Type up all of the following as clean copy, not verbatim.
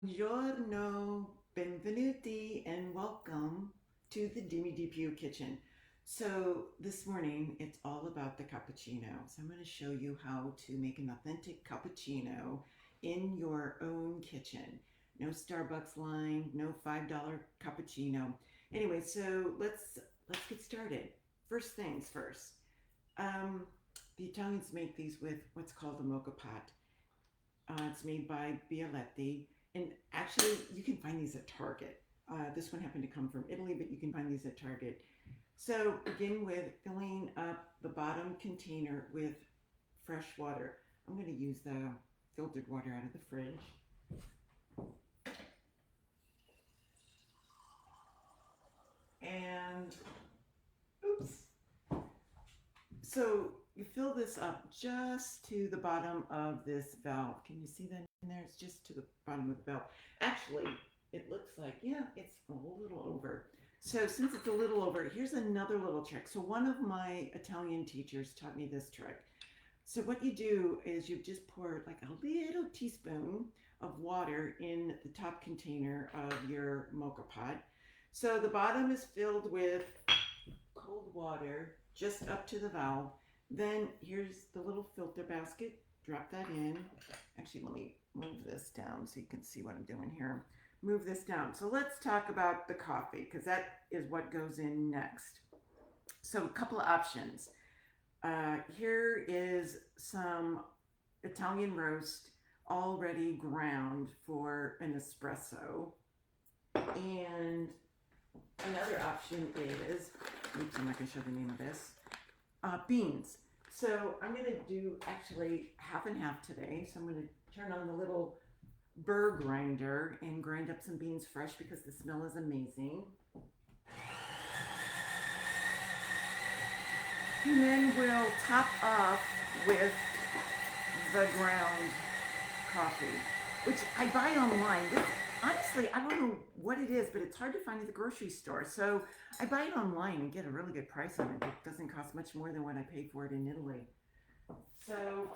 Buongiorno, benvenuti, and welcome to the Dimmi di Più kitchen. So this morning it's all about the cappuccino. So I'm going to show you how to make an authentic cappuccino in your own kitchen. No Starbucks line, no $5 cappuccino. Anyway, so let's get started. First things first. Um, the Italians make these with what's called a mocha pot. It's made by Bialetti, and actually, you can find these at Target. This one happened to come from Italy, but you can find these at Target. So begin with filling up the bottom container with fresh water. I'm going to use the filtered water out of the fridge. And oops. So you fill this up just to the bottom of this valve. Can you see that in there? It's just to the bottom of the valve. Actually, it looks like, yeah, it's a little over. So since it's a little over, here's another little trick. So one of my Italian teachers taught me this trick. So what you do is you just pour like a little teaspoon of water in the top container of your mocha pot. So the bottom is filled with cold water just up to the valve. Then here's the little filter basket. Drop that in. Actually, let me move this down so you can see what I'm doing here. Move this down. So let's talk about the coffee because that is what goes in next. So a couple of options. Here is some Italian roast already ground for an espresso. And another option is, oops, I'm not going to show the name of this, beans. So I'm going to do actually half and half today. So I'm going to turn on the little burr grinder and grind up some beans fresh because the smell is amazing. And then we'll top off with the ground coffee, which I buy online. Honestly, I don't know what it is, but it's hard to find at the grocery store. So I buy it online and get a really good price on it. It doesn't cost much more than what I paid for it in Italy. So,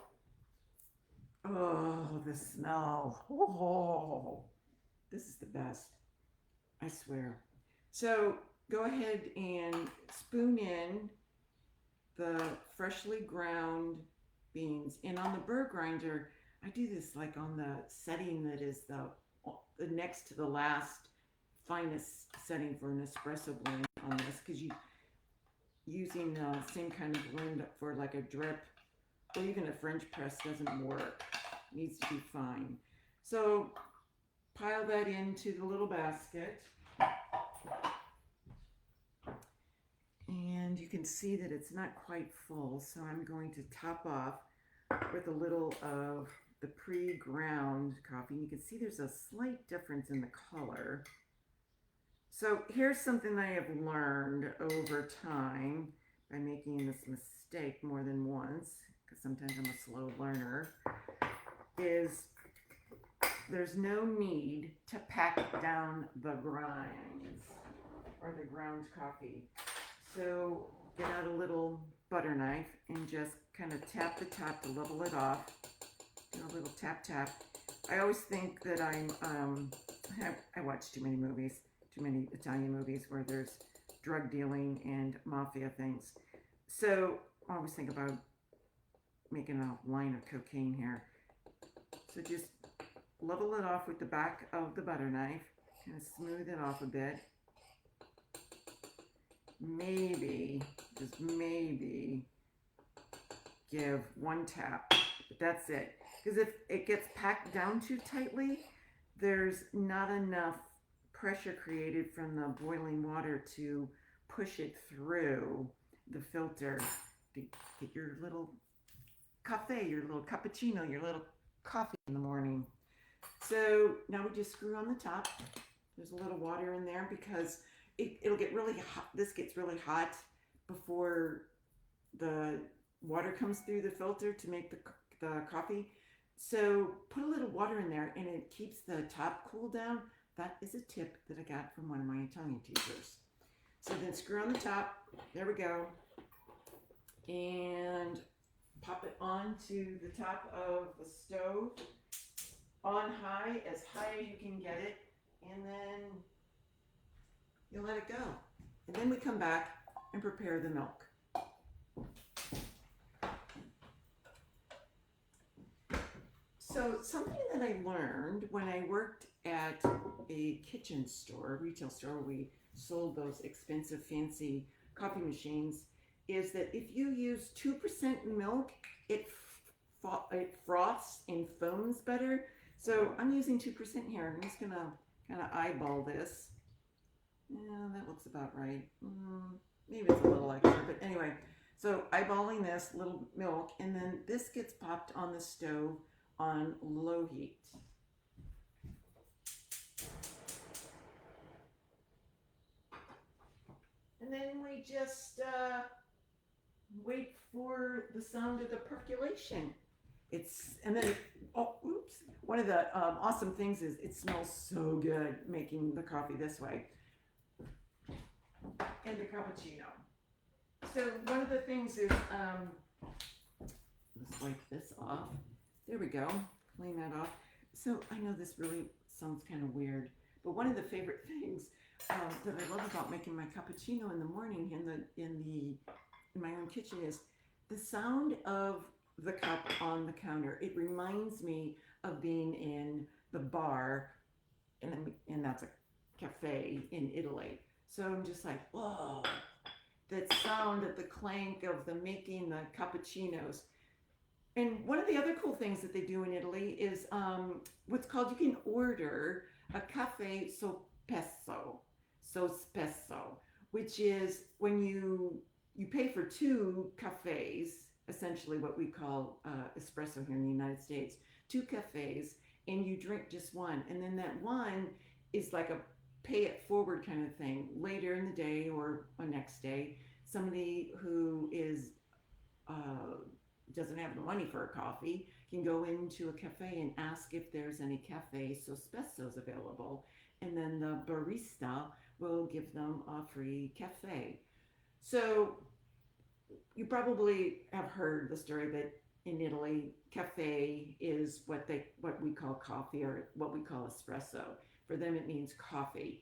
oh, the smell. Oh, this is the best. I swear. So go ahead and spoon in the freshly ground beans. And on the burr grinder, I do this like on the setting that is the next to the last finest setting for an espresso blend on this because you using the same kind of blend for like a drip or even a French press doesn't work. It needs to be fine. So pile that into the little basket. And you can see that it's not quite full, so I'm going to top off with a little of the pre-ground coffee. And you can see there's a slight difference in the color. So here's something I have learned over time by making this mistake more than once, because sometimes I'm a slow learner, is there's no need to pack down the grinds or the ground coffee. So get out a little butter knife and just kind of tap the top to level it off. Do a little tap tap. I always think that I watch too many movies, too many Italian movies where there's drug dealing and mafia things. So I always think about making a line of cocaine here. So just level it off with the back of the butter knife, kind of smooth it off a bit. Maybe, just maybe, give one tap, but that's it. Because if it gets packed down too tightly, there's not enough pressure created from the boiling water to push it through the filter to get your little cafe, your little cappuccino, your little coffee in the morning. So now we just screw on the top. There's a little water in there because it'll get really hot. This gets really hot before the water comes through the filter to make the coffee. So put a little water in there and it keeps the top cool down. That is a tip that I got from one of my Italian teachers. So then screw on the top. There we go. And pop it onto the top of the stove. on high as you can get it, and then you let it go. And then we come back and prepare the milk. So something that I learned when I worked at a kitchen store, retail store, where we sold those expensive, fancy coffee machines, is that if you use 2% milk, it it froths and foams better. So I'm using 2% here. I'm just gonna kind of eyeball this. Yeah, that looks about right. Maybe it's a little extra, but anyway. So eyeballing this little milk, and then this gets popped on the stove on low heat. And then we just wait for the sound of the percolation. And then, oh, oops. One of the awesome things is it smells so good making the coffee this way. And the cappuccino. So one of the things is, let's wipe this off. There we go. Clean that off. So I know this really sounds kind of weird, but one of the favorite things that I love about making my cappuccino in the morning in my own kitchen is the sound of the cup on the counter. It reminds me of being in the bar, and that's a cafe in Italy. So I'm just like, whoa, that sound of the clank of the making the cappuccinos. And one of the other cool things that they do in Italy is what's called, you can order a cafe sospeso, which is when you pay for two cafes, essentially what we call espresso here in the United States, two cafes, and you drink just one. And then that one is like a pay it forward kind of thing. Later in the day or a next day, somebody who is doesn't have the money for a coffee can go into a cafe and ask if there's any cafe sospesos available, and then the barista will give them a free cafe. So you probably have heard the story that in Italy, cafe is what we call coffee, or what we call espresso. For them, it means coffee.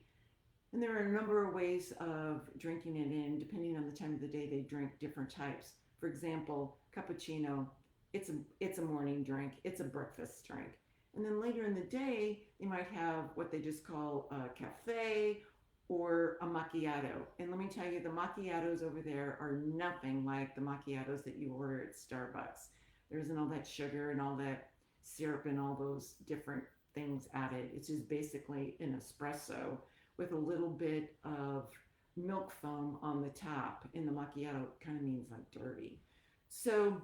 And there are a number of ways of drinking it in. Depending on the time of the day, they drink different types. For example, cappuccino, it's a morning drink. It's a breakfast drink. And then later in the day, they might have what they just call a cafe or a macchiato. And let me tell you, the macchiatos over there are nothing like the macchiatos that you order at Starbucks. There isn't all that sugar and all that syrup and all those different things added. It's just basically an espresso with a little bit of milk foam on the top. And the macchiato kind of means like dirty. So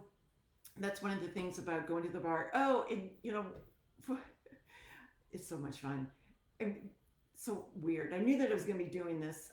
that's one of the things about going to the bar. Oh, and it's so much fun. And so weird. I knew that I was going to be doing this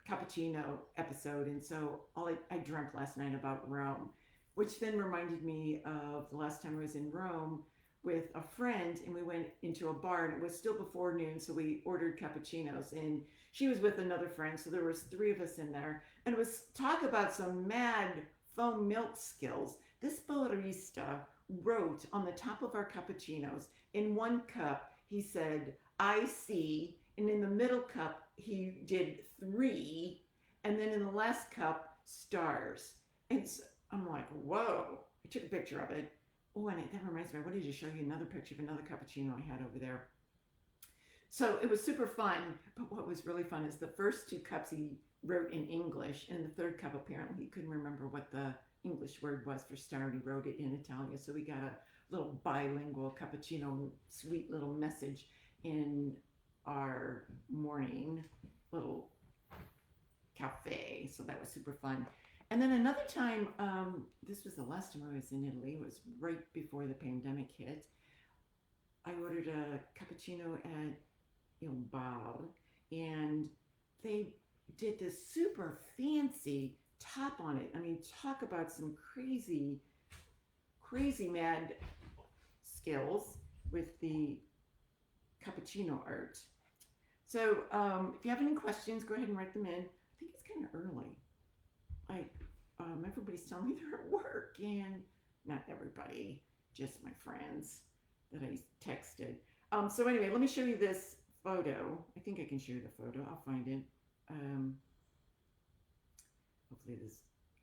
cappuccino episode, and so I dreamt last night about Rome, which then reminded me of the last time I was in Rome with a friend, and we went into a bar, and it was still before noon, so we ordered cappuccinos, and she was with another friend, so there was three of us in there, and it was talk about some mad foam milk skills. This barista wrote on the top of our cappuccinos, in one cup, he said, I see, and in the middle cup, he did 3, and then in the last cup, stars. And so I'm like, whoa. I took a picture of it. Oh, and that reminds me, I wanted to show you another picture of another cappuccino I had over there. So it was super fun, but what was really fun is the first 2 cups he wrote in English, and the third cup, apparently, he couldn't remember what the English word was for star, and he wrote it in Italian. So we got a little bilingual cappuccino, sweet little message in our morning little cafe. So that was super fun. And then another time, this was the last time I was in Italy, it was right before the pandemic hit. I ordered a cappuccino at Il Bar, and they did this super fancy top on it. I mean, talk about some crazy, crazy mad skills with the Cappuccino Art. So if you have any questions, go ahead and write them in. I think it's kind of early. Everybody's telling me they're at work, and not everybody, just my friends. that I texted. So anyway, let me show you this photo. I think I can show you the photo. I'll find it. Um, hopefully this,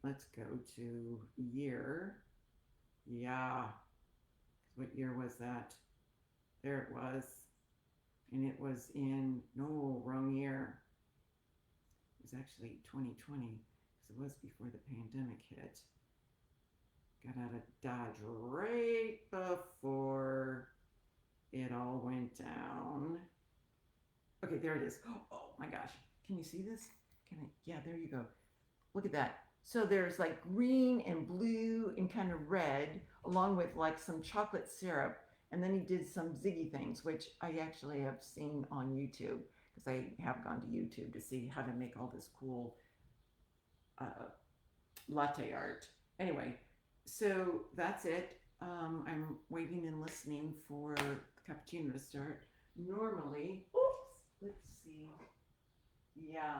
let's go to year. Yeah. What year was that? There it was. And it was in, no, wrong year. It was actually 2020 because it was before the pandemic hit. Got out of Dodge right before it all went down. Okay, there it is. Oh my gosh. Can you see this? Can I? Yeah, there you go. Look at that. So there's like green and blue and kind of red, along with like some chocolate syrup. And then he did some ziggy things, which I actually have seen on YouTube because I have gone to YouTube to see how to make all this cool latte art. Anyway, so that's it. I'm waiting and listening for the cappuccino to start. Normally, oops, let's see. Yeah.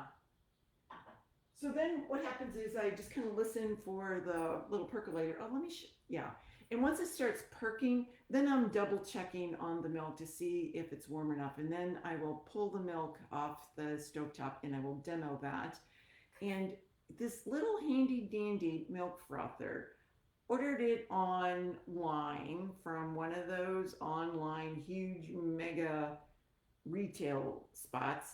So then what happens is I just kind of listen for the little percolator. Oh, let me, yeah. And once it starts perking, then I'm double checking on the milk to see if it's warm enough. And then I will pull the milk off the stovetop and I will demo that. And this little handy dandy milk frother, ordered it online from one of those online huge mega retail spots.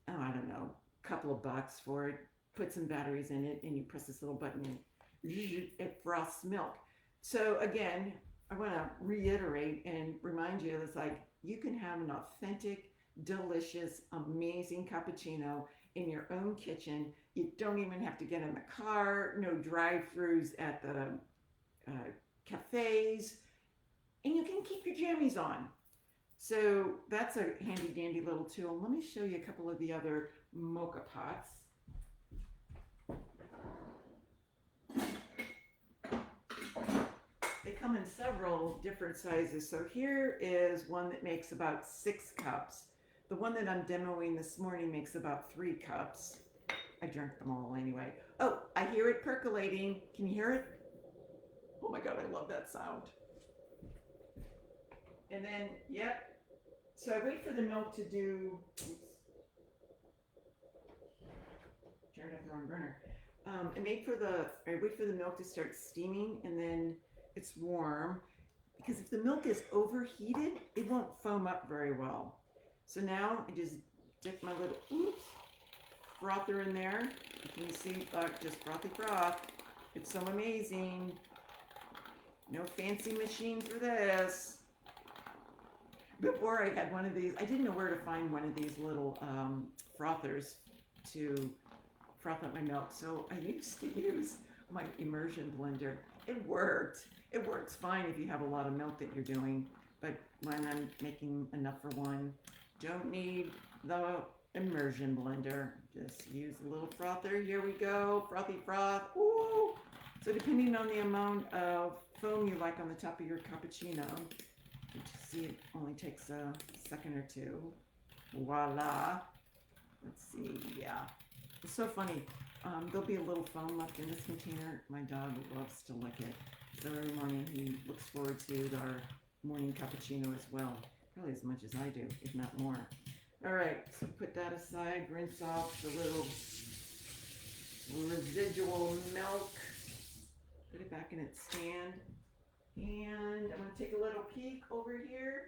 Oh, I don't know, a couple of bucks for it. Put some batteries in it and you press this little button and it froths milk. So again, I want to reiterate and remind you, it's like you can have an authentic, delicious, amazing cappuccino in your own kitchen. You don't even have to get in the car, no drive-throughs at the cafes, and you can keep your jammies on. So that's a handy dandy little tool. Let me show you a couple of the other Mocha Pots. They come in several different sizes. So here is one that makes about 6 cups. The one that I'm demoing this morning makes about 3 cups. I drank them all anyway. Oh, I hear it percolating. Can you hear it? Oh my God, I love that sound. And then, yep. So I wait for the milk to do, oops, turned off the wrong burner. I wait for the milk to start steaming and then it's warm, because if the milk is overheated, it won't foam up very well. So now I just dip my little frother in there. You can see just frothy froth. It's so amazing. No fancy machine for this. Before I had one of these, I didn't know where to find one of these little frothers to froth up my milk. So I used to use my immersion blender. It worked. It works fine if you have a lot of milk that you're doing. But when I'm making enough for one, don't need the immersion blender. Just use a little frother. Here we go. Frothy froth. Ooh. So depending on the amount of foam you like on the top of your cappuccino, you see it only takes a second or two. Voila. Let's see. Yeah. It's so funny. There'll be a little foam left in this container. My dog loves to lick it. So every morning he looks forward to our morning cappuccino as well. Probably as much as I do, if not more. All right, so put that aside, rinse off the little residual milk. Put it back in its stand. And I'm going to take a little peek over here.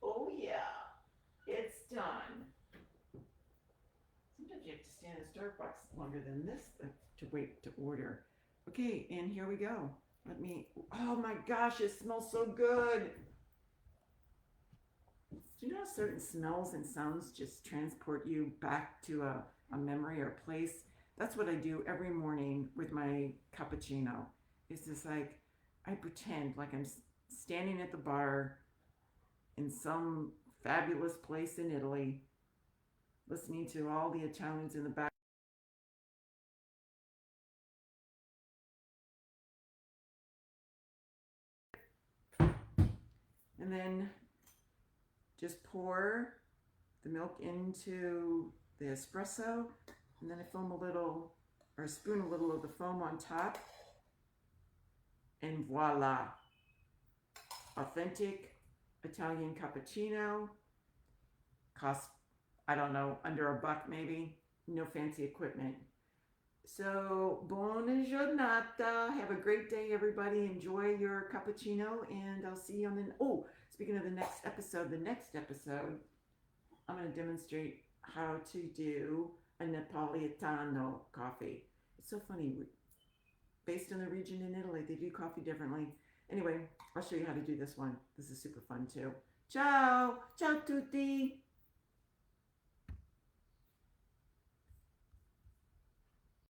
Oh yeah, it's done. Sometimes you have to stand in Starbucks longer than this to wait to order. Okay, and here we go. Oh my gosh, it smells so good. Do you know how certain smells and sounds just transport you back to a memory or a place? That's what I do every morning with my cappuccino. It's just like, I pretend like I'm standing at the bar in some fabulous place in Italy, listening to all the Italians in the back. And then just pour the milk into the espresso, and then I spoon a little of the foam on top, and voila, authentic Italian cappuccino. Costs, I don't know, under a buck maybe. No fancy equipment. So, buona giornata. Have a great day, everybody. Enjoy your cappuccino, and I'll see you on the. Oh, speaking of the next episode, I'm going to demonstrate how to do a Napolitano coffee. It's so funny. Based on the region in Italy, they do coffee differently. Anyway, I'll show you how to do this one. This is super fun too. Ciao! Ciao tutti!